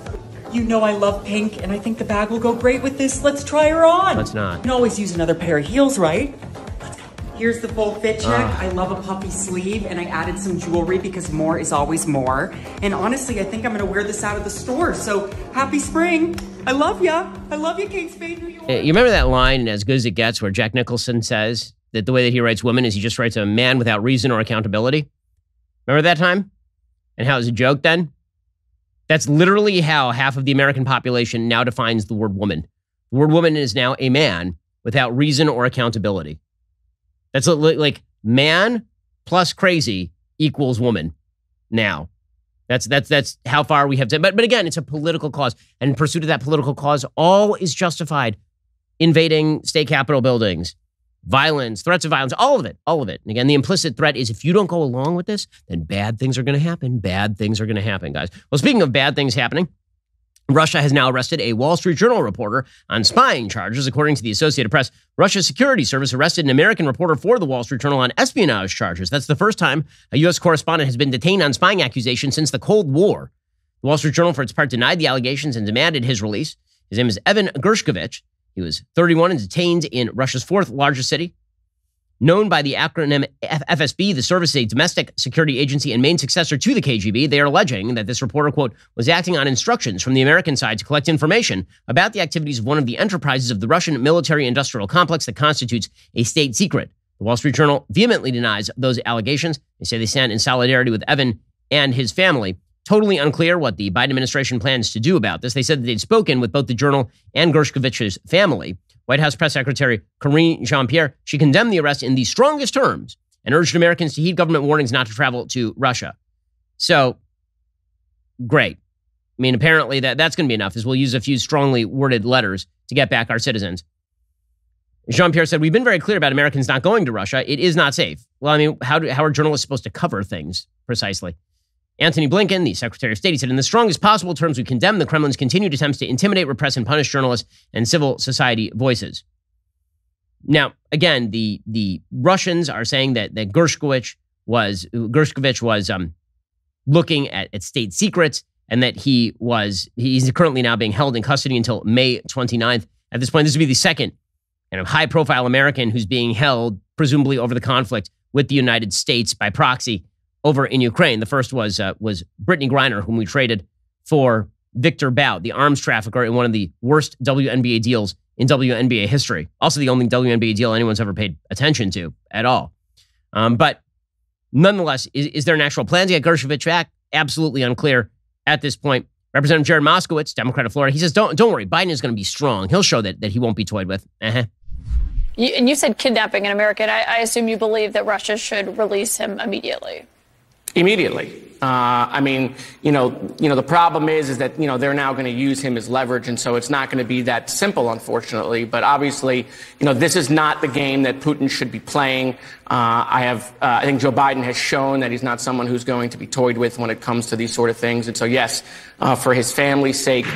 You know I love pink, and I think the bag will go great with this. Let's try her on. Let's not. You can always use another pair of heels, right? Here's the full fit check. I love a puffy sleeve, and I added some jewelry because more is always more. And honestly, I think I'm gonna wear this out of the store. So happy spring. I love ya. I love you, Kate Spade, New York. You remember that line in As Good as It Gets where Jack Nicholson says that the way that he writes women is he just writes a man without reason or accountability? Remember that time? And how it was a joke then? That's literally how half of the American population now defines the word woman. The word woman is now a man without reason or accountability. That's like man plus crazy equals woman now. That's how far we have to. But again, it's a political cause. And in pursuit of that political cause, all is justified. Invading state capitol buildings, violence, threats of violence, all of it. And again, the implicit threat is if you don't go along with this, then bad things are going to happen. Bad things are going to happen, guys. Well, speaking of bad things happening, Russia has now arrested a Wall Street Journal reporter on spying charges. According to the Associated Press, Russia's security service arrested an American reporter for the Wall Street Journal on espionage charges. That's the first time a U.S. correspondent has been detained on spying accusations since the Cold War. The Wall Street Journal, for its part, denied the allegations and demanded his release. His name is Evan Gershkovich. He was 31 and detained in Russia's fourth largest city. Known by the acronym FSB, the service is a domestic security agency and main successor to the KGB. They are alleging that this reporter, quote, was acting on instructions from the American side to collect information about the activities of one of the enterprises of the Russian military-industrial complex that constitutes a state secret. The Wall Street Journal vehemently denies those allegations. They say they stand in solidarity with Evan and his family. Totally unclear what the Biden administration plans to do about this. They said that they'd spoken with both the Journal and Gershkovich's family. White House Press Secretary Karine Jean-Pierre, she condemned the arrest in the strongest terms and urged Americans to heed government warnings not to travel to Russia. So, great. I mean, apparently that's going to be enough, as we'll use a few strongly worded letters to get back our citizens. Jean-Pierre said, we've been very clear about Americans not going to Russia. It is not safe. Well, I mean, how are journalists supposed to cover things precisely? Antony Blinken, the Secretary of State, he said, in the strongest possible terms, we condemn the Kremlin's continued attempts to intimidate, repress, and punish journalists and civil society voices. Now, again, the Russians are saying that Gershkovich was looking at state secrets, and that he's currently now being held in custody until May 29th. At this point, this would be the second kind of high-profile American who's being held, presumably over the conflict with the United States by proxy over in Ukraine. The first was Brittany Griner, whom we traded for Victor Bout, the arms trafficker in one of the worst WNBA deals in WNBA history. Also the only WNBA deal anyone's ever paid attention to at all. But nonetheless, is there an actual plan to get Gershkovich back? Absolutely unclear at this point. Representative Jared Moskowitz, Democrat of Florida, he says, don't worry, Biden is going to be strong. He'll show that he won't be toyed with. And you said kidnapping an American. I assume you believe that Russia should release him immediately. Immediately. I mean, the problem is that, they're now going to use him as leverage. And so it's not going to be that simple, unfortunately. But obviously, this is not the game that Putin should be playing. I think Joe Biden has shown that he's not someone who's going to be toyed with when it comes to these sort of things. And so, yes, for his family's sake,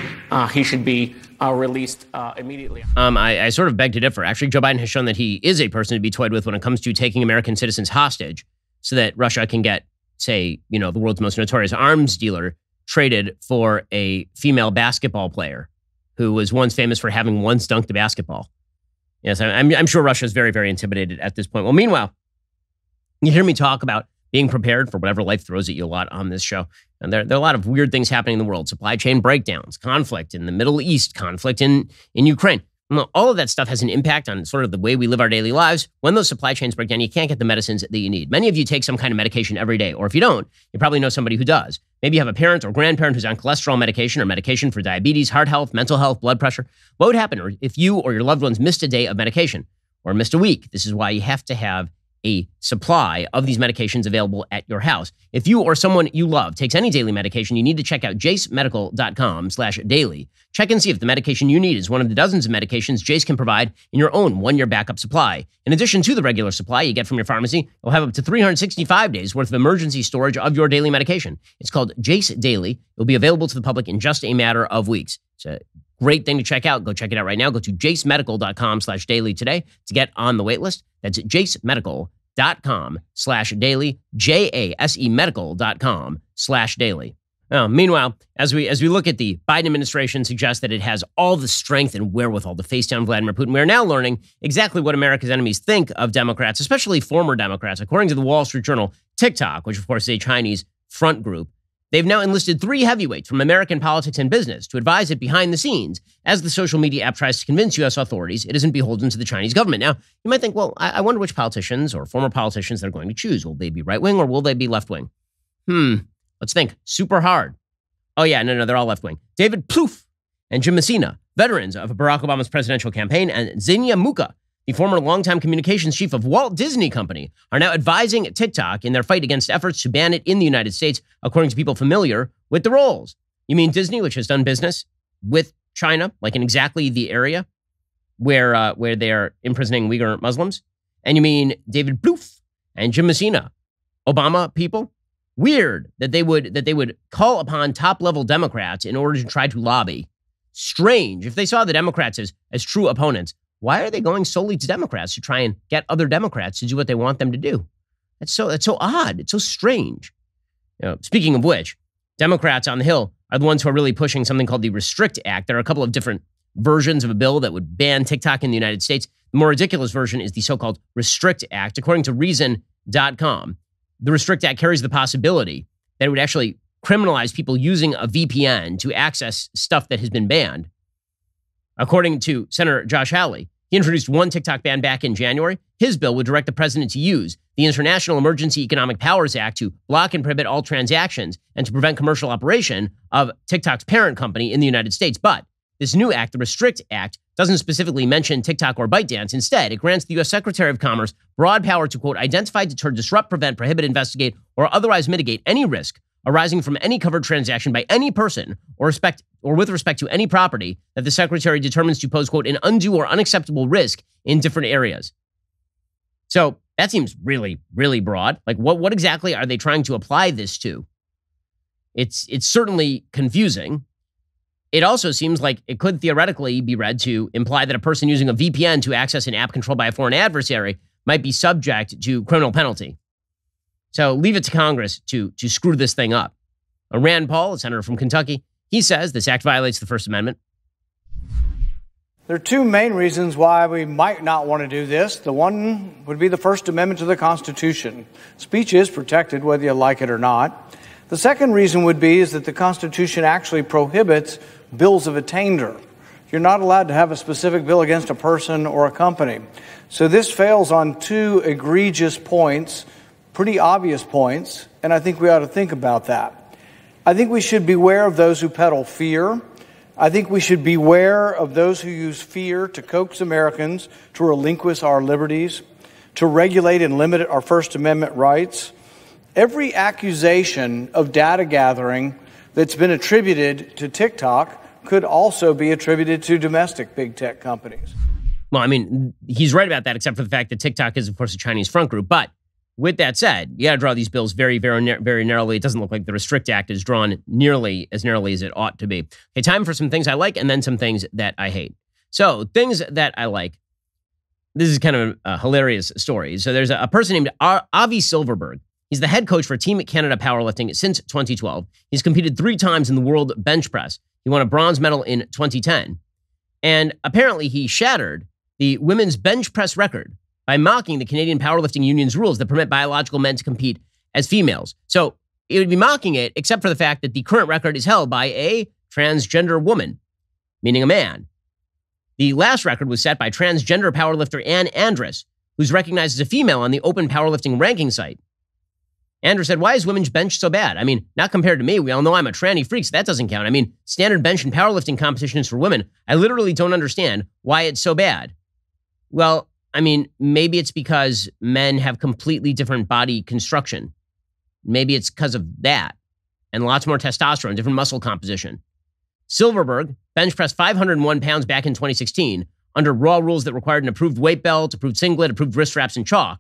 he should be released immediately. I sort of beg to differ. Actually, Joe Biden has shown that he is a person to be toyed with when it comes to taking American citizens hostage so that Russia can get, say, the world's most notorious arms dealer traded for a female basketball player who was once famous for having once dunked a basketball. Yes, I'm sure Russia is very, very intimidated at this point. Well, meanwhile, you hear me talk about being prepared for whatever life throws at you a lot on this show. And there are a lot of weird things happening in the world. Supply chain breakdowns, conflict in the Middle East, conflict in Ukraine. All of that stuff has an impact on sort of the way we live our daily lives. When those supply chains break down, you can't get the medicines that you need. Many of you take some kind of medication every day, or if you don't, you probably know somebody who does. Maybe you have a parent or grandparent who's on cholesterol medication or medication for diabetes, heart health, mental health, blood pressure. What would happen if you or your loved ones missed a day of medication or missed a week? This is why you have to have a supply of these medications available at your house. If you or someone you love takes any daily medication, you need to check out jacemedical.com/daily. Check and see if the medication you need is one of the dozens of medications Jase can provide in your own one-year backup supply. In addition to the regular supply you get from your pharmacy, you'll have up to 365 days worth of emergency storage of your daily medication. It's called Jase Daily. It will be available to the public in just a matter of weeks. It's a great thing to check out. Go check it out right now. Go to jacemedical.com/daily today to get on the wait list. That's jacemedical.com/daily, JASEmedical.com/daily. Meanwhile, as we look at the Biden administration suggests that it has all the strength and wherewithal to face down Vladimir Putin, we are now learning exactly what America's enemies think of Democrats, especially former Democrats. According to the Wall Street Journal, TikTok, which of course is a Chinese front group, they've now enlisted 3 heavyweights from American politics and business to advise it behind the scenes as the social media app tries to convince U.S. authorities it isn't beholden to the Chinese government. Now, you might think, well, I wonder which politicians or former politicians they're going to choose. Will they be right-wing or will they be left-wing? Let's think. Super hard. Oh, yeah, no, they're all left-wing. David Plouffe and Jim Messina, veterans of Barack Obama's presidential campaign, and Xenia Muka, the former longtime communications chief of Walt Disney Company, are now advising TikTok in their fight against efforts to ban it in the United States, according to people familiar with the roles. You mean Disney, which has done business with China, like in exactly the area where they are imprisoning Uyghur Muslims? And you mean David Plouffe and Jim Messina, Obama people? Weird that they would call upon top-level Democrats in order to try to lobby. Strange. If they saw the Democrats as true opponents, why are they going solely to Democrats to try and get other Democrats to do what they want them to do? That's so odd. It's so strange. Speaking of which, Democrats on the Hill are the ones who are really pushing something called the Restrict Act. There are a couple of different versions of a bill that would ban TikTok in the United States. The more ridiculous version is the so-called Restrict Act. According to Reason.com, the Restrict Act carries the possibility that it would actually criminalize people using a VPN to access stuff that has been banned. According to Senator Josh Hawley, he introduced one TikTok ban back in January. His bill would direct the president to use the International Emergency Economic Powers Act to block and prohibit all transactions and to prevent commercial operation of TikTok's parent company in the United States. But this new act, the Restrict Act, doesn't specifically mention TikTok or ByteDance. Instead, it grants the U.S. Secretary of Commerce broad power to, quote, identify, deter, disrupt, prevent, prohibit, investigate, or otherwise mitigate any risk arising from any covered transaction by any person or with respect to any property that the secretary determines to pose, quote, an undue or unacceptable risk in different areas. So that seems really, really broad. Like, what exactly are they trying to apply this to? It's certainly confusing. It also seems like it could theoretically be read to imply that a person using a VPN to access an app controlled by a foreign adversary might be subject to criminal penalty. So leave it to Congress to screw this thing up. Rand Paul, a senator from Kentucky, he says this act violates the First Amendment. There are two main reasons why we might not want to do this. The one would be the First Amendment to the Constitution. Speech is protected whether you like it or not. The second reason would be is that the Constitution actually prohibits bills of attainder. You're not allowed to have a specific bill against a person or a company. So this fails on two egregious points, pretty obvious points, and I think we ought to think about that. I think we should beware of those who peddle fear. I think we should beware of those who use fear to coax Americans to relinquish our liberties, to regulate and limit our First Amendment rights. Every accusation of data gathering that's been attributed to TikTok could also be attributed to domestic big tech companies. Well, I mean, he's right about that, except for the fact that TikTok is, of course, a Chinese front group. But with that said, you got to draw these bills very, very, very narrowly. It doesn't look like the Restrict Act is drawn nearly as it ought to be. Okay, time for some things I like and then some things that I hate. So things that I like. This is kind of a hilarious story. So there's a person named Avi Silverberg. He's the head coach for Team Canada Powerlifting since 2012. He's competed 3 times in the world bench press. He won a bronze medal in 2010. And apparently he shattered the women's bench press record by mocking the Canadian Powerlifting Union's rules that permit biological men to compete as females. So it would be mocking it, except for the fact that the current record is held by a transgender woman, meaning a man. The last record was set by transgender powerlifter Ann Andrus, who's recognized as a female on the Open Powerlifting ranking site. Andrew said, why is women's bench so bad? I mean, not compared to me. We all know I'm a tranny freak, so that doesn't count. I mean, standard bench and powerlifting competition is for women. I literally don't understand why it's so bad. Well, I mean, maybe it's because men have completely different body construction. Maybe it's because of that and lots more testosterone, different muscle composition. Silverberg bench pressed 501 pounds back in 2016 under raw rules that required an approved weight belt, approved singlet, approved wrist straps, and chalk.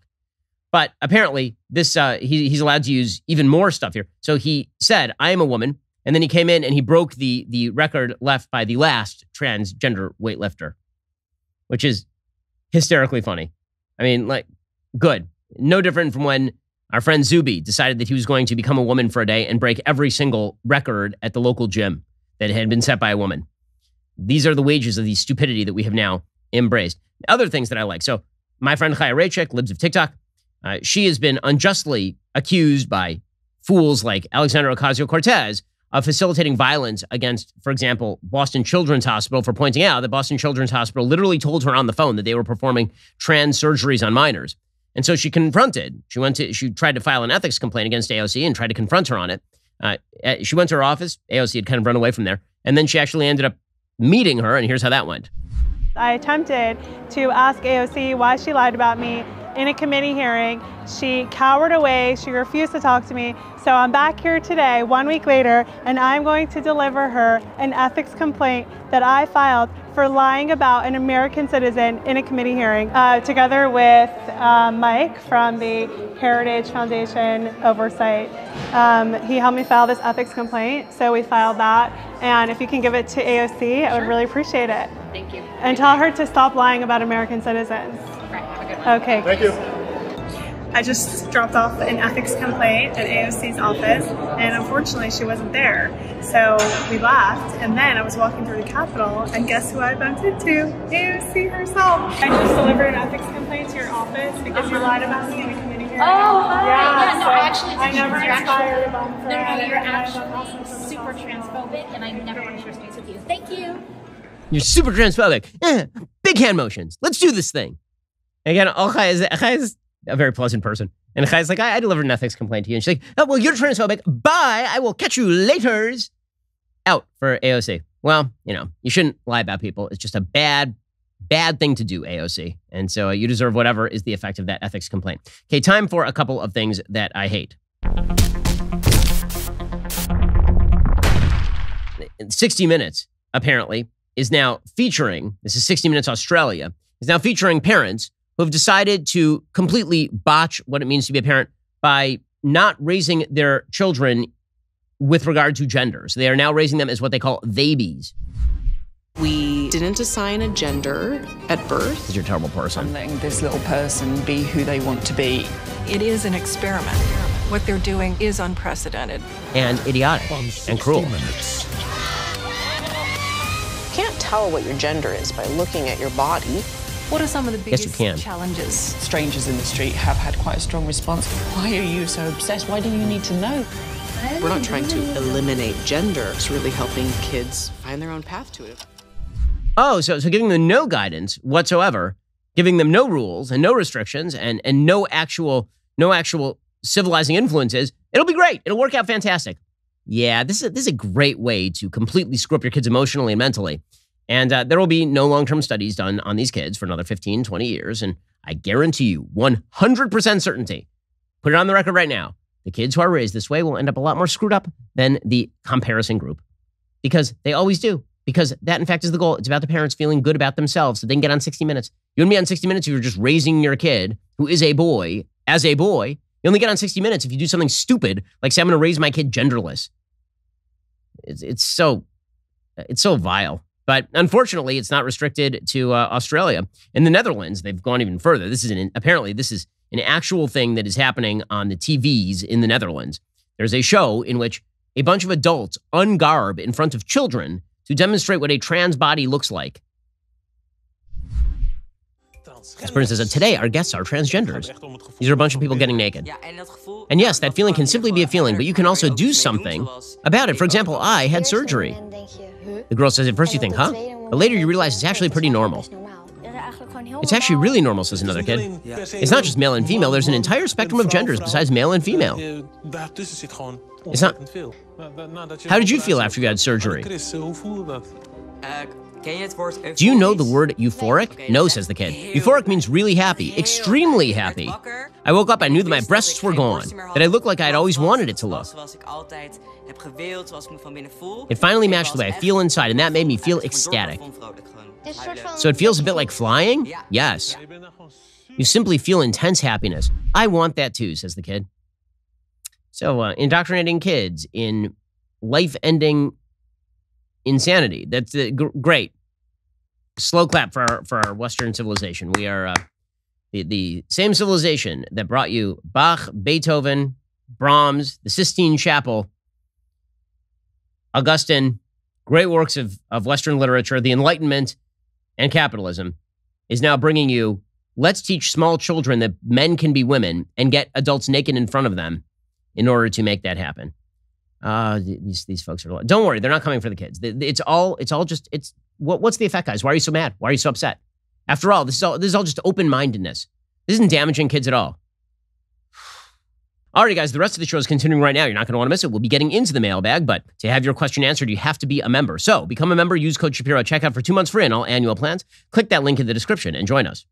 But apparently, this he's allowed to use even more stuff here. So he said, I am a woman. And then he came in and he broke the record left by the last transgender weightlifter, which is hysterically funny. I mean, like, good. No different from when our friend Zuby decided that he was going to become a woman for a day and break every single record at the local gym that had been set by a woman. These are the wages of the stupidity that we have now embraced. Other things that I like. So my friend Chaya Raichik, libs of TikTok, she has been unjustly accused by fools like Alexandria Ocasio-Cortez of facilitating violence against, for example, Boston Children's Hospital for pointing out that Boston Children's Hospital literally told her on the phone that they were performing trans surgeries on minors. And so she confronted, she tried to file an ethics complaint against AOC and tried to confront her on it. She went to her office. AOC had kind of run away from there. And then she actually ended up meeting her. And here's how that went. I attempted to ask AOC why she lied about me in a committee hearing. She cowered away. She refused to talk to me. So I'm back here today, 1 week later, and I'm going to deliver her an ethics complaint that I filed for lying about an American citizen in a committee hearing, together with Mike from the Heritage Foundation Oversight. He helped me file this ethics complaint, so we filed that. And if you can give it to AOC, I would really appreciate it. Thank you. And tell her to stop lying about American citizens. Right, have a good one. Okay. Thank you. I just dropped off an ethics complaint at AOC's office, and unfortunately she wasn't there. So we left, and then I was walking through the Capitol, and guess who I bumped into? AOC herself. I just delivered an ethics complaint to your office because you lied about me in a committee hearing. Oh, hi. Yeah, No, so actually, I never inspired a bump for No, you're anything. actually super transphobic, and I never want to share space with you. Thank you. You're super transphobic. Big hand motions. Let's do this thing. Again, Chai is a very pleasant person. And Chai's like, I delivered an ethics complaint to you. And she's like, oh, well, you're transphobic. Bye. I will catch you laters. Out for AOC. Well, you shouldn't lie about people. It's just a bad thing to do, AOC. And so you deserve whatever is the effect of that ethics complaint. Okay, time for a couple of things that I hate. 60 Minutes, apparently, is now featuring, this is 60 Minutes Australia, is now featuring parents who have decided to completely botch what it means to be a parent by not raising their children with regard to gender. So they are now raising them as what they call babies. We didn't assign a gender at birth. Because you're a terrible person. Letting this little person be who they want to be. It is an experiment. What they're doing is unprecedented. And idiotic. And cruel. You can't tell what your gender is by looking at your body. What are some of the Yes, you biggest can. challenges? Strangers in the street have had quite a strong response. Why are you so obsessed? Why do you need to know? We're not trying to eliminate gender. It's really helping kids find their own path to it. Oh, so giving them no guidance whatsoever, giving them no rules and no restrictions and no actual civilizing influences, it'll be great. It'll work out fantastic. Yeah, this is a great way to completely screw up your kids emotionally and mentally. And there will be no long-term studies done on these kids for another 15, 20 years. And I guarantee you, 100% certainty, put it on the record right now, the kids who are raised this way will end up a lot more screwed up than the comparison group. Because they always do. Because that, in fact, is the goal. It's about the parents feeling good about themselves so they can get on 60 Minutes. You wouldn't be on 60 Minutes if you're just raising your kid, who is a boy, as a boy. You only get on 60 Minutes if you do something stupid, like say, I'm going to raise my kid genderless. It's so vile. But unfortunately, it's not restricted to Australia. In the Netherlands, they've gone even further. Apparently, this is an actual thing that is happening on the TVs in the Netherlands. There's a show in which a bunch of adults ungarb in front of children to demonstrate what a trans body looks like. This person says, today our guests are transgenders. These are a bunch of people getting naked. And yes, that feeling can simply be a feeling, but you can also do something about it. For example, I had surgery. The girl says, at first you think, huh? But later you realize it's actually pretty normal. It's actually really normal, says another kid. It's not just male and female. There's an entire spectrum of genders besides male and female. It's not. How did you feel after you had surgery? Do you know the word euphoric? No, says the kid. Euphoric means really happy, extremely happy. I woke up, I knew that my breasts were gone, that I looked like I'd always wanted it to look. It finally matched the way I feel inside, and that made me feel ecstatic. So it feels a bit like flying? Yes. You simply feel intense happiness. I want that too, says the kid. So indoctrinating kids in life-ending insanity. That's great. Slow clap for our Western civilization. We are the same civilization that brought you Bach, Beethoven, Brahms, the Sistine Chapel, Augustine, great works of Western literature, the Enlightenment, and capitalism, is now bringing you, let's teach small children that men can be women and get adults naked in front of them in order to make that happen. These folks are, don't worry, they're not coming for the kids. What's the effect, guys? Why are you so mad? Why are you so upset? After all, this is all just open-mindedness. This isn't damaging kids at all. Alrighty, guys, the rest of the show is continuing right now. You're not going to want to miss it. We'll be getting into the mailbag, but to have your question answered, you have to be a member. So become a member, use code Shapiro at checkout for 2 months free on all annual plans. Click that link in the description and join us.